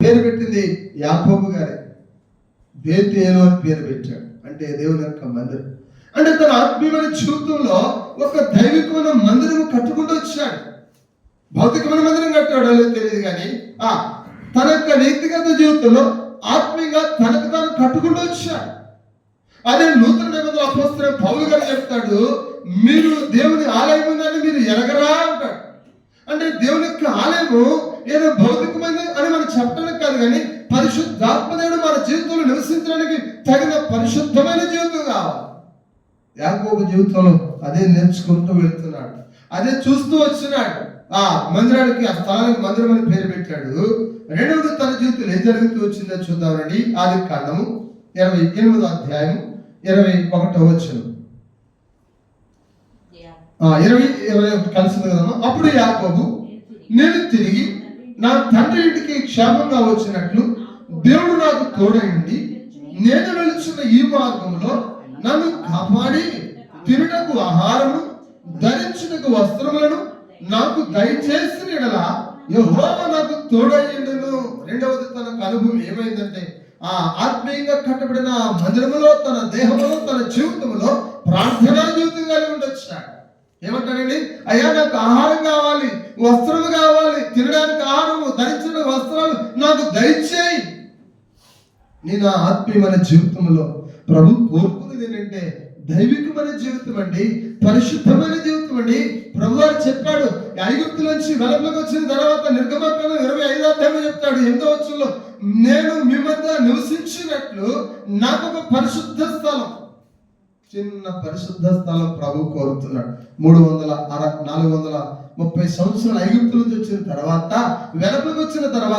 పేరు పెట్టింది యాకోబు గారే. బేతేలు అని పేరు పెట్టాడు, అంటే దేవుని యొక్క మందిరం. అంటే తన ఆత్మీయమైన జీవితంలో ఒక దైవికమైన మందిరం కట్టుకుంటూ వచ్చాడు. భౌతికమైన మందిరం కట్టాడో లేదో తెలియదు కానీ తన యొక్క వ్యక్తిగత జీవితంలో ఆత్మీయంగా తనకు తాను కట్టుకుంటూ వచ్చాడు. అదే నూతన నిబంధనల అపోస్తలుడైన పౌలు గారు చెప్తాడు, మీరు దేవుని ఆలయం ఉందని మీరు ఎరగరా అంటాడు. అంటే దేవుని యొక్క ఆలయము ఏదో భౌతికమైనది అని మనం చెప్పడానికి కాదు, కానీ పరిశుద్ధాత్మదేవుడు మన జీవితంలో నివసించడానికి తగిన పరిశుద్ధమైన జీవితం కావాలి. యాకోబు జీవితంలో అదే నేర్చుకుంటూ వెళ్తున్నాడు, అదే చూస్తూ వచ్చినాడు. ఆ మందిరానికి, ఆ స్థలానికి మందిరం అని పేరు పెట్టాడు. రెండవది తన జీవితంలో ఏం జరుగుతూ వచ్చిందో చూద్దామండి. ఆదికాండము 28వ అధ్యాయం 21వ వచనం. 20 కలిసింది కదమ్మా. అప్పుడు యాకోబు, నేను తిరిగి నా తండ్రి ఇంటికి క్షేమంగా వచ్చినట్లు దేవుడు నాకు తోడైంది. నేను వెళుచున్న ఈ మార్గంలో నన్ను కాపాడి తినుటకు ఆహారము, ధరించుటకు వస్త్రములను నాకు దయచేసిన యెడల యెహోవా నాకు తోడైండును. రెండవది తనకు అనుభవం ఏమైందంటే, ఆత్మీయంగా కట్టబడిన మందిరములో, తన దేహములో, తన జీవితంలో ప్రార్థనా జీవితం కలిగి ఉండొచ్చాడు. ఏమంటాడండి? అయ్యా నాకు ఆహారం కావాలి, వస్త్రము కావాలి, తినడానికి ఆహారము, ధరించడానికి వస్త్రాలు నాకు దయచేయి. నేను ఆత్మీయమైన జీవితంలో ప్రభు కోరుకునేది ఏంటంటే దైవికమైన జీవితం అండి, పరిశుద్ధమైన జీవితం అండి. ప్రభు గారు చెప్పాడు, ఐగుప్తు నుంచి వెలుపలకు వచ్చిన తర్వాత నిర్గమకాండం 25వ అధ్యాయంలో చెప్తాడు 8వ వచనంలో, నేను మీ మధ్య నివసించినట్లు నాకు ఒక పరిశుద్ధ స్థలం, చిన్న పరిశుద్ధ స్థలం ప్రభు కోరుతున్నాడు. 430 సంవత్సరాలు ఐగుప్తు నుంచి వచ్చిన తర్వాత, వెలుపలకు వచ్చిన తర్వాత